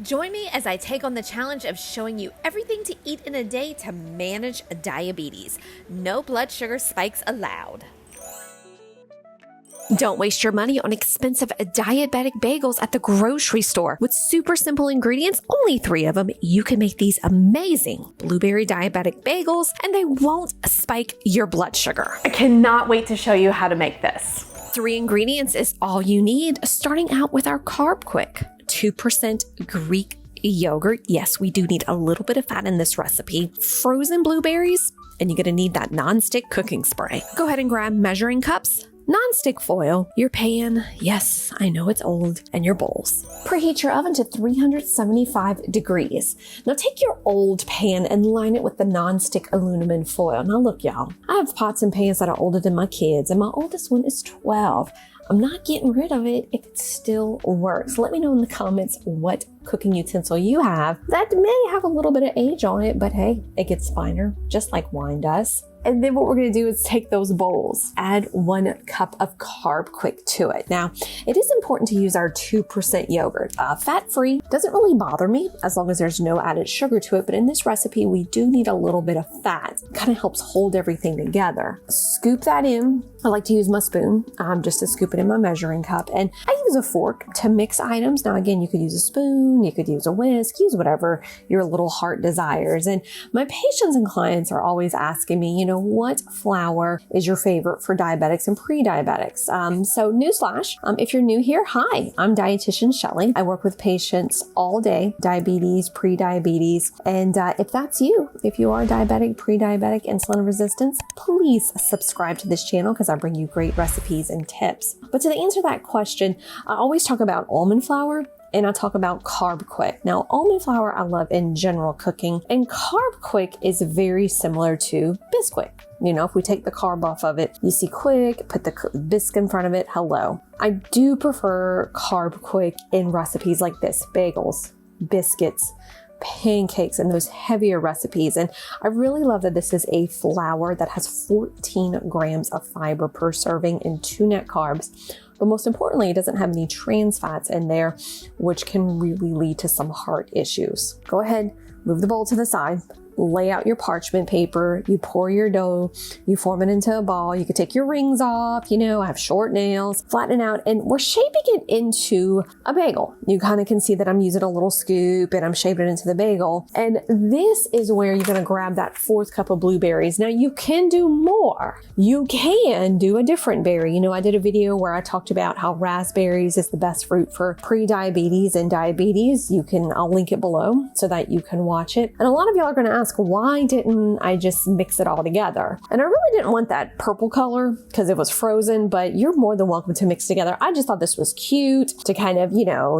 Join me as I take on the challenge of showing you everything to eat in a day to manage diabetes. No blood sugar spikes allowed. Don't waste your money on expensive diabetic bagels at the grocery store. With super simple ingredients, only 3 of them, you can make these amazing blueberry diabetic bagels and they won't spike your blood sugar. I cannot wait to show you how to make this. 3 ingredients is all you need, starting out with our Carb Quick. 2% Greek yogurt. Yes, we do need a little bit of fat in this recipe. Frozen blueberries, and you're going to need that nonstick cooking spray. Go ahead and grab measuring cups, nonstick foil, your pan, yes, I know it's old, and your bowls. Preheat your oven to 375 degrees. Now take your old pan and line it with the nonstick aluminum foil. Now look, y'all, I have pots and pans that are older than my kids, and my oldest one is 12. I'm not getting rid of it if it still works. Let me know in the comments what cooking utensil you have that may have a little bit of age on it, but hey, it gets finer, just like wine does. And then what we're going to do is take those bowls, add 1 cup of Carb Quick to it. Now, it is important to use our 2% yogurt. Fat-free doesn't really bother me as long as there's no added sugar to it. But in this recipe, we do need a little bit of fat. It kind of helps hold everything together. Scoop that in. I like to use my spoon just to scoop it in my measuring cup. And I use a fork to mix items. Now, again, you could use a spoon, you could use a whisk, use whatever your little heart desires. And my patients and clients are always asking me, what flour is your favorite for diabetics and pre-diabetics? So newsflash, if you're new here, hi, I'm Dietitian Shelly. I work with patients all day, diabetes, pre-diabetes. And if that's you, if you are diabetic, pre-diabetic, insulin resistance, please subscribe to this channel because I bring you great recipes and tips. But to answer that question, I always talk about almond flour and I talk about Carb Quick. Now, almond flour I love in general cooking, and Carb Quick is very similar to Bisquick. If we take the carb off of it, you see quick, put the bisque in front of it, hello. I do prefer Carb Quick in recipes like this, bagels, biscuits, pancakes, and those heavier recipes. And I really love that this is a flour that has 14 grams of fiber per serving and 2 net carbs. But most importantly, it doesn't have any trans fats in there, which can really lead to some heart issues. Go ahead, move the bowl to the side. Lay out your parchment paper, you pour your dough, you form it into a ball. You could take your rings off, I have short nails, flatten it out, and we're shaping it into a bagel. You kind of can see that I'm using a little scoop and I'm shaping it into the bagel. And this is where you're going to grab that 4th cup of blueberries. Now you can do more. You can do a different berry. I did a video where I talked about how raspberries is the best fruit for pre-diabetes and diabetes. I'll link it below so that you can watch it. And a lot of y'all are going to ask, why didn't I just mix it all together? And I really didn't want that purple color because it was frozen, but you're more than welcome to mix together. I just thought this was cute to kind of,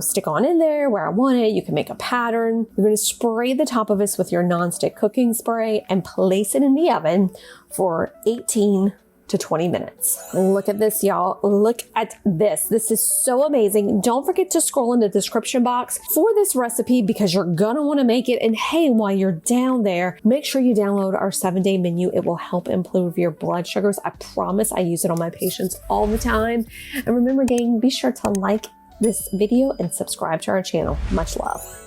stick on in there where I want it. You can make a pattern. You're going to spray the top of this with your nonstick cooking spray and place it in the oven for 18 to 20 minutes. Look at this, y'all. Look at this. This is so amazing. Don't forget to scroll in the description box for this recipe because you're gonna want to make it. And hey, while you're down there, make sure you download our 7-day menu. It will help improve your blood sugars. I promise I use it on my patients all the time. And remember, gang, be sure to like this video and subscribe to our channel. Much love.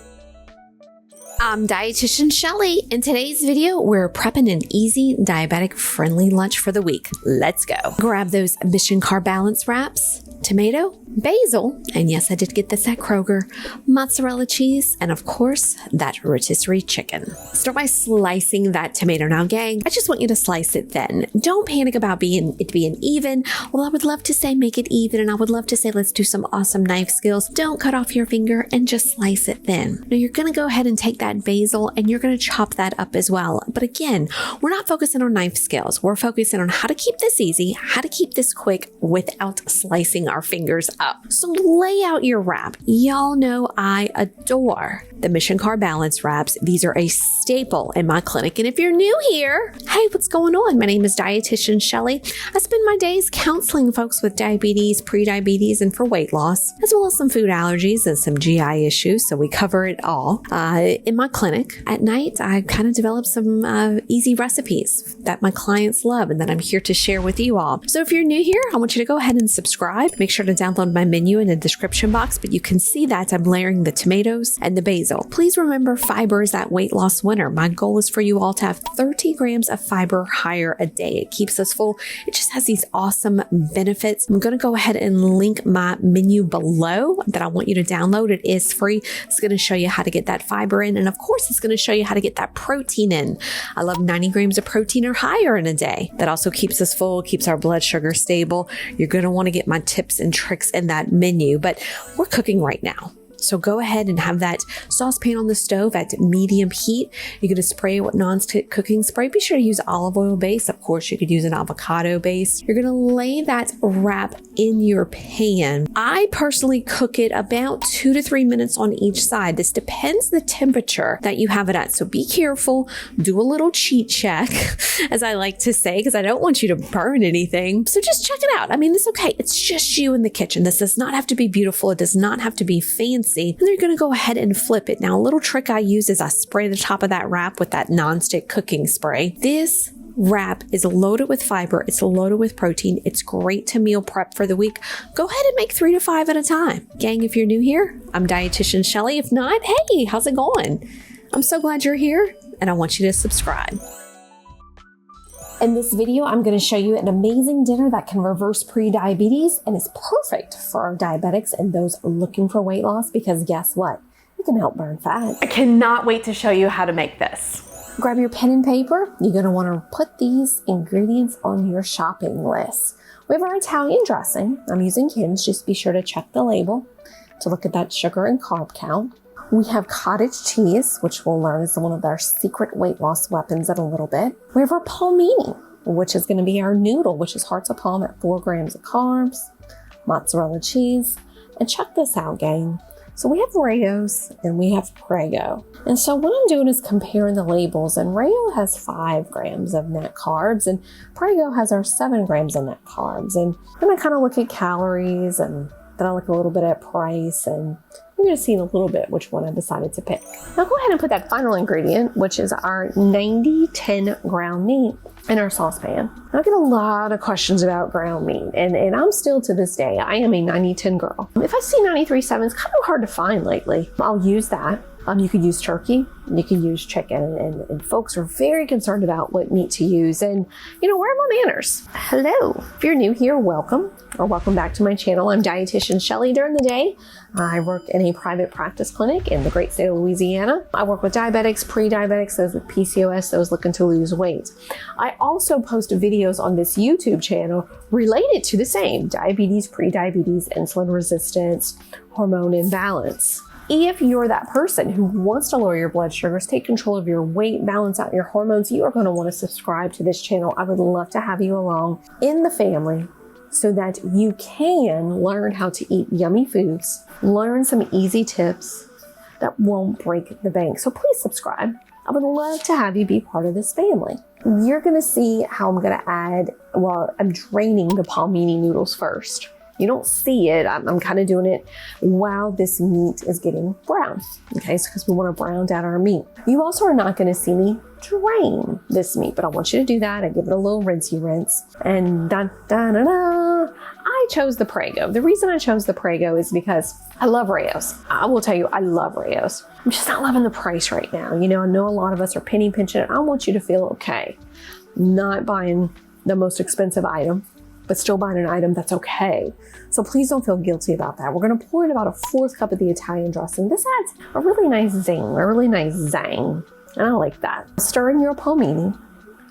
I'm Dietitian Shelly. In today's video, we're prepping an easy diabetic friendly lunch for the week. Let's go. Grab those Mission Carb Balance wraps, tomato, basil, and yes, I did get this at Kroger, mozzarella cheese, and of course, that rotisserie chicken. Start by slicing that tomato. Now, gang, I just want you to slice it thin. Don't panic about it being even. Well, I would love to say make it even, and I would love to say let's do some awesome knife skills. Don't cut off your finger and just slice it thin. Now, you're going to go ahead and take that basil and you're going to chop that up as well. But again, we're not focusing on knife skills. We're focusing on how to keep this easy, how to keep this quick without slicing our fingers up. So lay out your wrap. Y'all know I adore the Mission Carb Balance wraps. These are a staple in my clinic. And if you're new here, hey, what's going on? My name is Dietitian Shelly. I spend my days counseling folks with diabetes, pre-diabetes, and for weight loss, as well as some food allergies and some GI issues. So we cover it all. In my clinic at night, I kind of develop some easy recipes that my clients love and that I'm here to share with you all. So if you're new here, I want you to go ahead and subscribe. Make sure to download my menu in the description box, but you can see that I'm layering the tomatoes and the basil. Please remember, fiber is that weight loss winner. My goal is for you all to have 30 grams of fiber higher a day. It keeps us full. It just has these awesome benefits. I'm going to go ahead and link my menu below that I want you to download. It is free. It's going to show you how to get that fiber in. And of course, it's going to show you how to get that protein in. I love 90 grams of protein or higher in a day. That also keeps us full, keeps our blood sugar stable. You're going to want to get my tips and tricks in that menu, but we're cooking right now. So go ahead and have that saucepan on the stove at medium heat. You're going to spray it with non-stick cooking spray. Be sure to use olive oil base. Of course, you could use an avocado base. You're going to lay that wrap in your pan. I personally cook it about 2 to 3 minutes on each side. This depends the temperature that you have it at. So be careful. Do a little cheat check, as I like to say, because I don't want you to burn anything. So just check it out. I mean, it's okay. It's just you in the kitchen. This does not have to be beautiful. It does not have to be fancy. And then you're going to go ahead and flip it. Now, a little trick I use is I spray the top of that wrap with that non-stick cooking spray. This wrap is loaded with fiber. It's loaded with protein. It's great to meal prep for the week. Go ahead and make 3 to 5 at a time. Gang, if you're new here, I'm Dietitian Shelly. If not, hey, how's it going? I'm so glad you're here, and I want you to subscribe. In this video, I'm going to show you an amazing dinner that can reverse pre-diabetes and is perfect for our diabetics and those looking for weight loss, because guess what? It can help burn fat. I cannot wait to show you how to make this. Grab your pen and paper. You're going to want to put these ingredients on your shopping list. We have our Italian dressing. I'm using Kim's. Just be sure to check the label to look at that sugar and carb count. We have cottage cheese, which we'll learn is one of our secret weight loss weapons in a little bit. We have our palmini, which is going to be our noodle, which is hearts of palm at 4 grams of carbs, mozzarella cheese. And check this out, gang. So we have Rayo's and we have Prego. And so what I'm doing is comparing the labels, and Rayo has 5 grams of net carbs and Prego has our 7 grams of net carbs. And then I kind of look at calories, and then I look a little bit at price, and you're going to see in a little bit which one I decided to pick. Now go ahead and put that final ingredient, which is our 90-10 ground meat, in our saucepan. I get a lot of questions about ground meat, and I'm still to this day, I am a 90-10 girl. If I see 93.7, it's kind of hard to find lately. I'll use that. You could use turkey, you can use chicken, and folks are very concerned about what meat to use. And you know, where are my manners? Hello, if you're new here, welcome, or welcome back to my channel. I'm Dietitian Shelly. During the day, I work in a private practice clinic in the great state of Louisiana. I work with diabetics, pre-diabetics, those with PCOS, those looking to lose weight. I also post videos on this YouTube channel related to the same: diabetes, pre-diabetes, insulin resistance, hormone imbalance. If you're that person who wants to lower your blood sugars, take control of your weight, balance out your hormones, you are going to want to subscribe to this channel. I would love to have you along in the family so that you can learn how to eat yummy foods, learn some easy tips that won't break the bank. So please subscribe. I would love to have you be part of this family. You're going to see how I'm going to add, well, I'm draining the palmini noodles first. You don't see it. I'm kind of doing it while this meat is getting brown. Okay, so because we want to brown out our meat. You also are not going to see me drain this meat, but I want you to do that. I give it a little rinsey rinse. And I chose the Prego. The reason I chose the Prego is because I love Rayo's. I will tell you, I love Rayo's. I'm just not loving the price right now. You know, I know a lot of us are penny pinching it. I want you to feel okay. Not buying the most expensive item, but still buying an item that's okay. So please don't feel guilty about that. We're gonna pour in about a 4th cup of the Italian dressing. This adds a really nice zing, a really nice zang, and I like that. Stir in your palmini,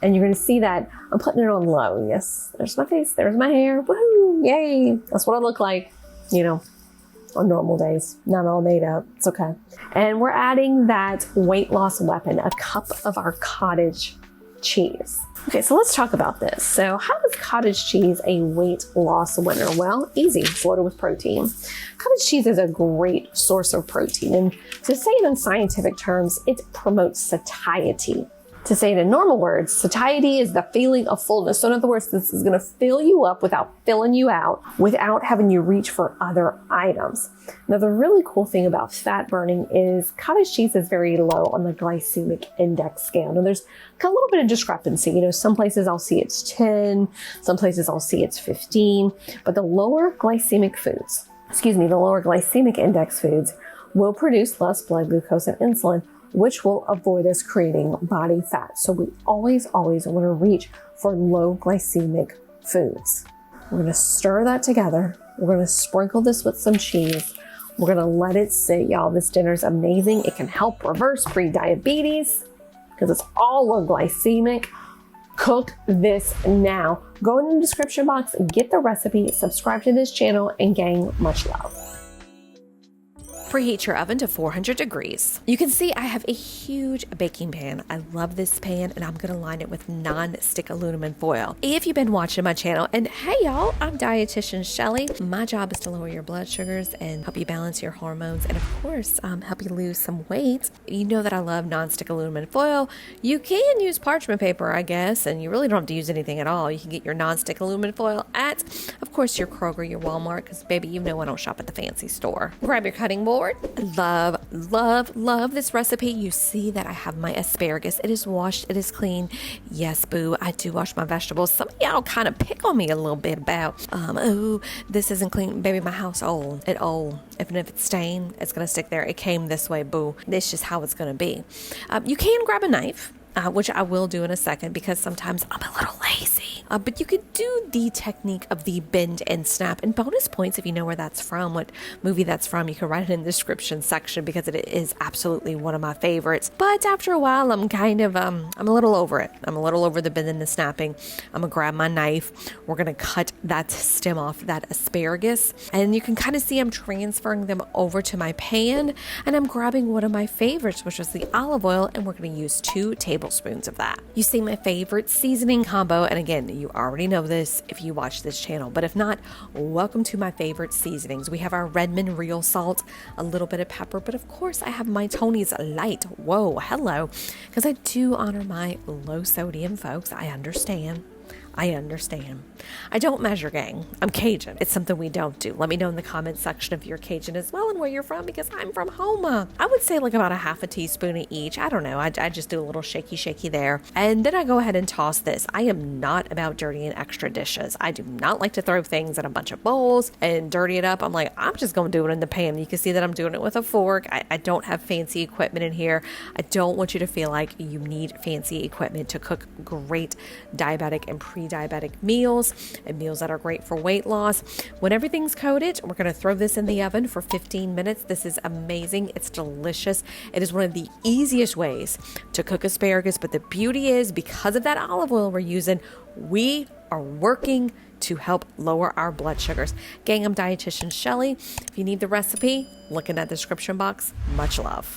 and you're gonna see that I'm putting it on low. Yes, there's my face, there's my hair, woohoo, yay. That's what I look like, you know, on normal days, not all made up, it's okay. And we're adding that weight loss weapon, a cup of our cottage cheese. Okay, so let's talk about this. So how is cottage cheese a weight loss winner? Well, easy, it's loaded with protein. Cottage cheese is a great source of protein, and to say it in scientific terms, it promotes satiety. To say it in normal words, satiety is the feeling of fullness. So in other words, this is going to fill you up without filling you out, without having you reach for other items. Now, the really cool thing about fat burning is cottage cheese is very low on the glycemic index scale. Now, there's a little bit of discrepancy. You know, some places I'll see it's 10, some places I'll see it's 15, but the lower glycemic index foods will produce less blood glucose and insulin, which will avoid us creating body fat. So we always want to reach for low glycemic foods. We're going to stir that together. We're going to sprinkle this with some cheese. We're going to let it sit, y'all. This dinner's amazing. It can help reverse pre-diabetes because it's all low glycemic. Cook this now. Go in the description box, get the recipe, subscribe to this channel, and gang, much love. Preheat your oven to 400 degrees. You can see I have a huge baking pan. I love this pan, and I'm gonna line it with non-stick aluminum foil. If you've been watching my channel, and hey y'all, I'm Dietitian Shelly. My job is to lower your blood sugars and help you balance your hormones, and of course, help you lose some weight. You know that I love non-stick aluminum foil. You can use parchment paper, I guess, and you really don't have to use anything at all. You can get your non-stick aluminum foil at, of course, your Kroger, your Walmart, because baby, you know I don't shop at the fancy store. Grab your cutting board. Love this recipe. You see that I have my asparagus. It is washed. It is clean. Yes, boo. I do wash my vegetables. Some of y'all kind of pick on me a little bit about, oh, this isn't clean. Baby, my house old. It old. Even if it's stained, it's going to stick there. It came this way, boo. It's just how it's going to be. You can grab a knife. Which I will do in a second because sometimes I'm a little lazy. But you could do the technique of the bend and snap. And bonus points if you know where that's from, what movie that's from. You can write it in the description section because it is absolutely one of my favorites. But after a while, I'm kind of, I'm a little over it. I'm a little over the bend and the snapping. I'm going to grab my knife. We're going to cut that stem off that asparagus. And you can kind of see I'm transferring them over to my pan. And I'm grabbing one of my favorites, which is the olive oil. And we're going to use 2 tablespoons of that. You see my favorite seasoning combo, and again, you already know this if you watch this channel, but if not, welcome to my favorite seasonings. We have our Redmond real salt, a little bit of pepper, but of course I have my Tony's Light. Whoa, hello, because I do honor my low sodium folks. I understand. I don't measure, gang. I'm Cajun. It's something we don't do. Let me know in the comment section if you're Cajun as well and where you're from, because I'm from Homa. I would say like about a half a teaspoon of each. I don't know. I just do a little shaky there. And then I go ahead and toss this. I am not about dirtying extra dishes. I do not like to throw things in a bunch of bowls and dirty it up. I'm like, I'm just going to do it in the pan. You can see that I'm doing it with a fork. I don't have fancy equipment in here. I don't want you to feel like you need fancy equipment to cook great diabetic and pre-diabetic meals and meals that are great for weight loss. When everything's coated, we're going to throw this in the oven for 15 minutes. This is amazing. It's delicious. It is one of the easiest ways to cook asparagus, but the beauty is because of that olive oil we're using, we are working to help lower our blood sugars. Gang, I'm Dietitian Shelly. If you need the recipe, look in that description box. Much love.